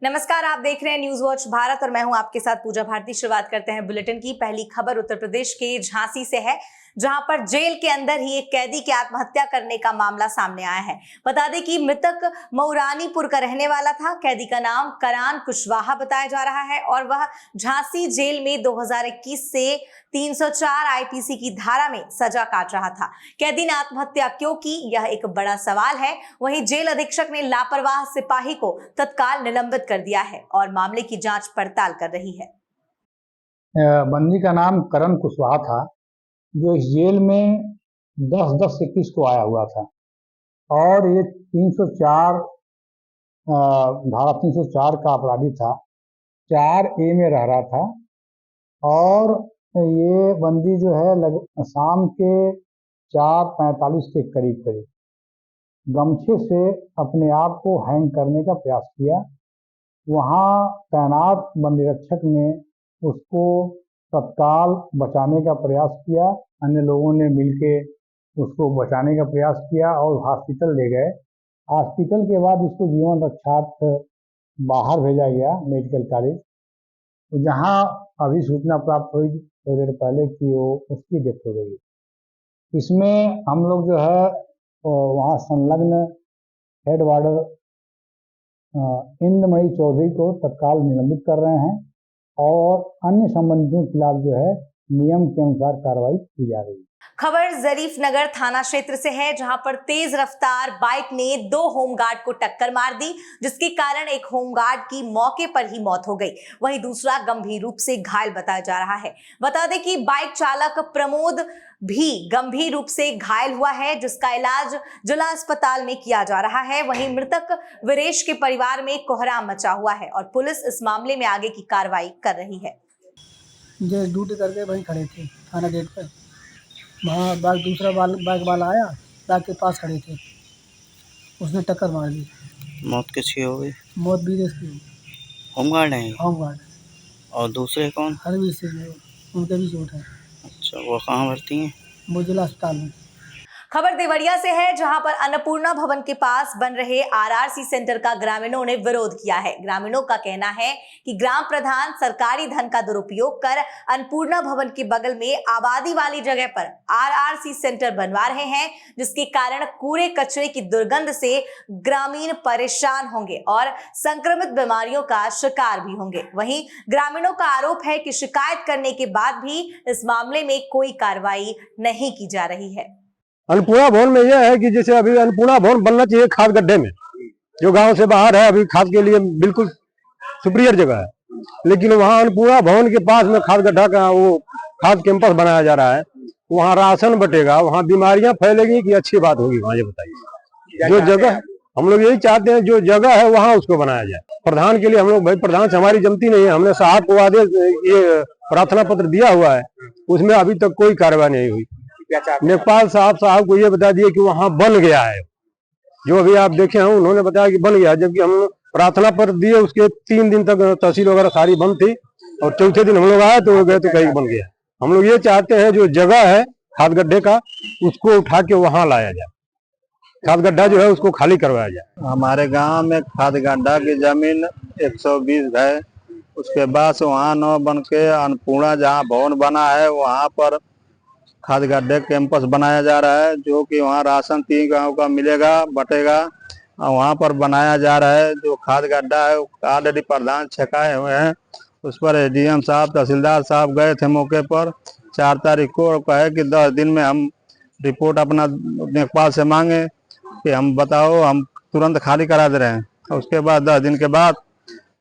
नमस्कार, आप देख रहे हैं न्यूज वॉच भारत और मैं हूं आपके साथ पूजा भारती। शुरुआत करते हैं बुलेटिन की। पहली खबर उत्तर प्रदेश के झांसी से है, जहां पर जेल के अंदर ही एक कैदी के आत्महत्या करने का मामला सामने आया है। बता दें कि मृतक मऊरानीपुर का रहने वाला था। कैदी का नाम करान कुशवाहा बताया जा रहा है और वह झांसी जेल में 2021 से 304 आईपीसी की धारा में सजा काट रहा था। कैदी ने आत्महत्या क्यों की, यह एक बड़ा सवाल है। वहीं जेल अधीक्षक ने लापरवाह सिपाही को तत्काल निलंबित कर दिया है और मामले की जांच पड़ताल कर रही है। बंदी का नाम करण कुशवाहा था, जो इस जेल में 10/10/21 को आया हुआ था और ये 304 धारा 304 का अपराधी था। 4A में रह रहा था और ये बंदी जो है शाम के 4:45 के करीब गमछे से अपने आप को हैंग करने का प्रयास किया। वहाँ तैनात बंदी रक्षक ने उसको तत्काल बचाने का प्रयास किया। अन्य लोगों ने मिलकर उसको बचाने का प्रयास किया और हॉस्पिटल ले गए। हॉस्पिटल के बाद इसको जीवन रक्षार्थ बाहर भेजा गया मेडिकल कॉलेज, तो जहाँ अभी सूचना प्राप्त हुई थोड़ी देर पहले कि वो उसकी डेथ हो गई। इसमें हम लोग जो है वहाँ संलग्न हेड वार्डर इंद्रमणि चौधरी को तत्काल निलंबित कर रहे हैं और अन्य संबंधियों के खिलाफ जो है नियम के अनुसार कार्रवाई की जा रही है। खबर जरीफ नगर थाना क्षेत्र से है, जहां पर तेज रफ्तार बाइक ने 2 होमगार्ड को टक्कर मार दी, जिसके कारण एक होमगार्ड की मौके पर ही मौत हो गई। वहीं दूसरा गंभीर रूप से घायल बताया जा रहा है। बता दें कि बाइक चालक प्रमोद भी गंभीर रूप से घायल हुआ है, जिसका इलाज जिला अस्पताल में किया जा रहा है। वहीं मृतक वीरेश के परिवार में कोहराम मचा हुआ है और पुलिस इस मामले में आगे की कार्रवाई कर रही है। ड्यूटी करके वहीं खड़े थे थाना गेट पर। वहाँ दूसरा बाइक वाला आया, बाइक के पास खड़े थे, उसने टक्कर मार दी। मौत किसकी हो गई? मौत वीरेश की। होमगार्ड है? होमगार्ड। और दूसरे कौन? हरवीर सिंह, उनके भी चोट है। अच्छा, वो कहाँ भर्ती हैं? वो जिला अस्पताल में। खबर देवरिया से है, जहां पर अन्नपूर्णा भवन के पास बन रहे आरआरसी सेंटर का ग्रामीणों ने विरोध किया है। ग्रामीणों का कहना है कि ग्राम प्रधान सरकारी धन का दुरुपयोग कर अन्नपूर्णा भवन के बगल में आबादी वाली जगह पर आरआरसी सेंटर बनवा रहे हैं, जिसके कारण कूड़े कचरे की दुर्गंध से ग्रामीण परेशान होंगे और संक्रमित बीमारियों का शिकार भी होंगे। वहीं ग्रामीणों का आरोप है कि शिकायत करने के बाद भी इस मामले में कोई कार्रवाई नहीं की जा रही है। अन्नपूर्णा भवन में यह है कि जैसे अभी अन्नपूर्णा भवन बनना चाहिए खाद गड्ढे में, जो गांव से बाहर है, अभी खाद के लिए बिल्कुल सुपीरियर जगह है, लेकिन वहाँ अन्नपूर्णा भवन के पास में खाद गड्ढा का वो खाद कैंपस बनाया जा रहा है। वहाँ राशन बटेगा, वहाँ बीमारियां फैलेगी कि अच्छी बात होगी? वहाँ ये बताइए। जो जगह हम लोग यही चाहते हैं, जो जगह है वहाँ उसको बनाया जाए। प्रधान के लिए हम लोग, भाई प्रधान से हमारी जमती नहीं है, हमने साहब को आदेश ये प्रार्थना पत्र दिया हुआ है, उसमें अभी तक कोई कार्रवाई नहीं हुई। लेखपाल साहब को ये बता दिए कि वहाँ बन गया है, जो अभी आप देखे हैं उन्होंने बताया कि बन गया, जबकि हम प्रार्थना पत्र दिए उसके 3 दिन तक तहसील वगैरह सारी बंद थी और चौथे दिन हम लोग आए तो गए तो कहीं बन गया। हम लोग ये चाहते हैं जो जगह है खाद गड्ढे का, उसको उठा के वहाँ लाया जाए, खाद गड्ढा जो है उसको खाली करवाया जाए। हमारे गांव में खाद गड्ढा की जमीन 120 है, उसके बाद से वहाँ न बन के अन्नपूर्णा जहाँ भवन बना है वहाँ पर खाद गड्ढे कैंपस बनाया जा रहा है, जो कि वहाँ राशन 3 गांव का मिलेगा, बटेगा, और वहाँ पर बनाया जा रहा है। जो खाद गड्ढा है ऑलरेडी प्रधान छकाए हुए हैं, उस पर एडीएम साहब, तहसीलदार साहब गए थे मौके पर 4 तारीख को और कहे कि 10 दिन में हम रिपोर्ट अपना लेखपाल से मांगे कि हम बताओ, हम तुरंत खाली करा दे रहे हैं। और उसके बाद 10 दिन के बाद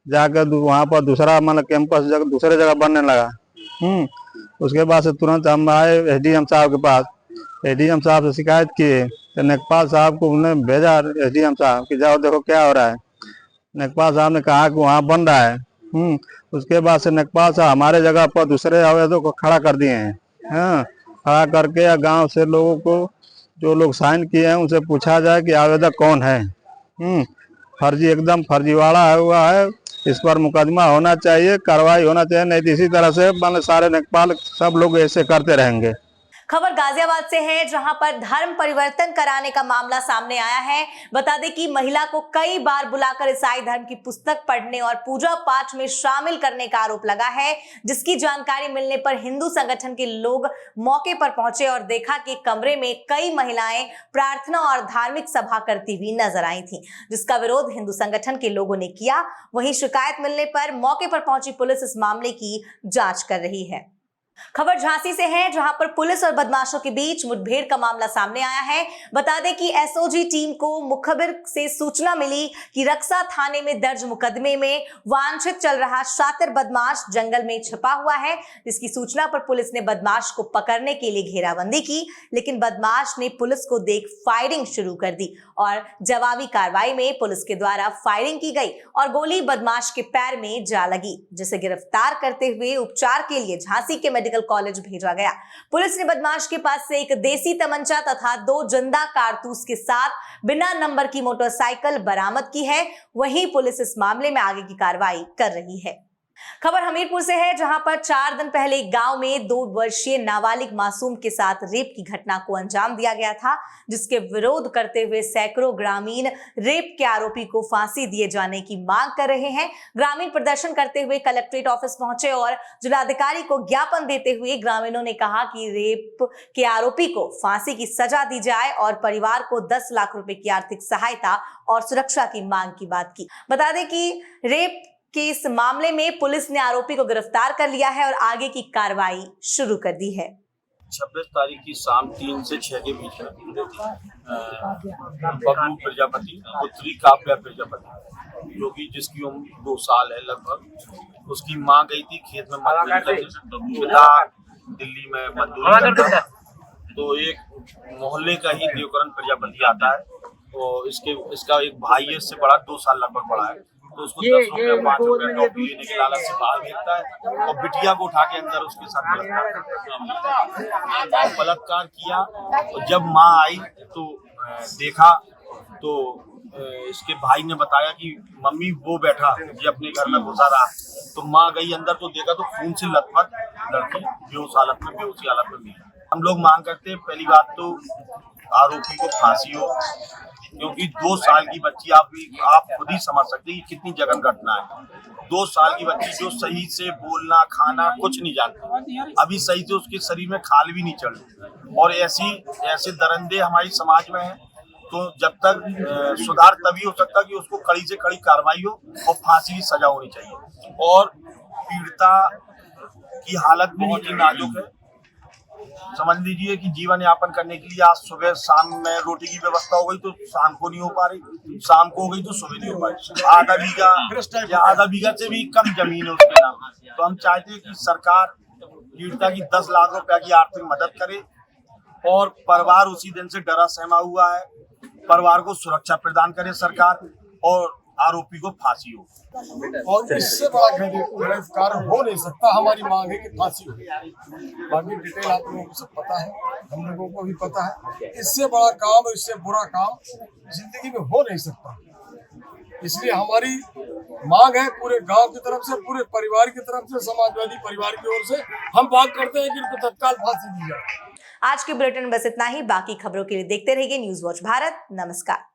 जाकर वहाँ पर दूसरा मतलब कैंपस दूसरे जगह बनने लगा। उसके बाद से तुरंत हम आए एसडीएम साहब के पास, एसडीएम साहब से शिकायत किए तो लेखपाल साहब को उन्होंने भेजा एसडीएम साहब कि जाओ देखो क्या हो रहा है। लेखपाल साहब ने कहा कि वहाँ बन रहा है। उसके बाद से लेखपाल साहब हमारे जगह पर दूसरे आवेदकों को खड़ा कर दिए हैं। खड़ा करके गांव से लोगों को, जो लोग साइन किए हैं उनसे पूछा जाए कि आवेदक कौन है। फर्जी, एकदम फर्जीवाड़ा हुआ है, इस पर मुकदमा होना चाहिए, कार्रवाई होना चाहिए, नहीं तो इसी तरह से सारे लेखपाल सब लोग ऐसे करते रहेंगे। खबर गाजियाबाद से है, जहां पर धर्म परिवर्तन कराने का मामला सामने आया है। बता दें कि महिला को कई बार बुलाकर ईसाई धर्म की पुस्तक पढ़ने और पूजा पाठ में शामिल करने का आरोप लगा है, जिसकी जानकारी मिलने पर हिंदू संगठन के लोग मौके पर पहुंचे और देखा कि कमरे में कई महिलाएं प्रार्थना और धार्मिक सभा करती हुई नजर आई थीं, जिसका विरोध हिंदू संगठन के लोगों ने किया। वहीं शिकायत मिलने पर मौके पर पहुंची पुलिस इस मामले की जांच कर रही है। खबर झांसी से है, जहां पर पुलिस और बदमाशों के बीच मुठभेड़ का मामला सामने आया है। बता दें कि एसओजी टीम को मुखबिर से सूचना मिली कि रक्सा थाने में दर्ज मुकदमे में वांछित चल रहा शातिर बदमाश जंगल में छिपा हुआ है, जिसकी सूचना पर पुलिस ने बदमाश को पकड़ने के लिए घेराबंदी की, लेकिन बदमाश ने पुलिस को देख फायरिंग शुरू कर दी और जवाबी कार्रवाई में पुलिस के द्वारा फायरिंग की गई और गोली बदमाश के पैर में जा लगी, जिसे गिरफ्तार करते हुए उपचार के लिए झांसी के मेडिकल कॉलेज भेजा गया। पुलिस ने बदमाश के पास से एक देसी तमंचा तथा 2 जिंदा कारतूस के साथ बिना नंबर की मोटरसाइकिल बरामद की है। वहीं पुलिस इस मामले में आगे की कार्रवाई कर रही है। खबर हमीरपुर से है, जहां पर 4 दिन पहले एक गांव में 2 वर्षीय नाबालिग मासूम के साथ रेप की घटना को अंजाम दिया गया था, जिसके विरोध करते हुए सैकड़ों ग्रामीण रेप के आरोपी को फांसी दिए जाने की मांग कर रहे हैं। ग्रामीण प्रदर्शन करते हुए कलेक्ट्रेट ऑफिस पहुंचे और जिलाधिकारी को ज्ञापन देते हुए ग्रामीणों ने कहा कि रेप के आरोपी को फांसी की सजा दी जाए और परिवार को 10 लाख रुपए की आर्थिक सहायता और सुरक्षा की मांग की बात की। बता दें कि रेप कि इस मामले में पुलिस ने आरोपी को गिरफ्तार कर लिया है और आगे की कार्रवाई शुरू कर दी है। 26 तारीख की शाम 3 से 6 के बीच में बबलू प्रजापति पुत्री काव्या प्रजापति, जो कि जिसकी उम्र 2 साल है लगभग, उसकी मां गई थी खेत में मजदूरी करने। पिता दिल्ली में मजदूरी करता है, तो एक मोहल्ले का ही देवकरण प्रजापति आता है और इसका एक भाई है, इससे बड़ा 2 साल लगभग बड़ा है, तो उसको 10 रुपए 5 रुपए टॉफी लेने के लालच से बाहर भेजता है और बिटिया को उठा के अंदर उसके साथ बलात्कार किया। और जब माँ आई तो देखा तो इसके भाई ने बताया कि मम्मी वो बैठा ये अपने घर में घुसा रहा, तो माँ गई अंदर तो देखा तो खून से लथपथ लड़की बेहोश हालत में मिली। हम लोग मांग करते हैं, पहली बात तो आरोपी को फांसी हो, क्योंकि 2 साल की बच्ची आप खुद ही समझ सकते हैं कि कितनी जघन घटना है। 2 साल की बच्ची जो सही से बोलना खाना कुछ नहीं जानती, अभी सही से उसके शरीर में खाल भी नहीं चढ़ रही, और ऐसे दरिंदे हमारे समाज में हैं। तो जब तक सुधार तभी हो सकता कि उसको कड़ी से कड़ी कार्रवाई हो और फांसी की सजा होनी चाहिए। और पीड़िता की हालत बहुत ही नाजुक है। समझ लीजिए कि जीवन यापन करने के लिए आज सुबह शाम में रोटी की व्यवस्था हो गई तो शाम को नहीं हो पा रही, शाम को हो गई तो सुबह नहीं हो पा रही। आधा बीघा से भी कम जमीन है उसके नाम। तो हम चाहते हैं कि सरकार पीड़िता की 10 लाख रुपया की आर्थिक मदद करे और परिवार उसी दिन से डरा सहमा हुआ है, परिवार को सुरक्षा प्रदान करे सरकार और आरोपी को फांसी हो। और इससे बड़ा कार्य हो नहीं सकता। हमारी मांग है कि फांसी हो। बाकी डिटेल आप लोगों को सब पता है, हम लोगों को भी पता है। इससे बड़ा काम, इससे बुरा काम जिंदगी में हो नहीं सकता। इसलिए हमारी मांग है पूरे गांव की तरफ से, पूरे परिवार की तरफ से, समाजवादी परिवार की ओर से हम बात करते हैं कि इनको तत्काल फांसी दी जाए। आज के बुलेटिन में बस इतना ही। बाकी खबरों के लिए देखते रहिए न्यूज़ वॉच भारत। नमस्कार।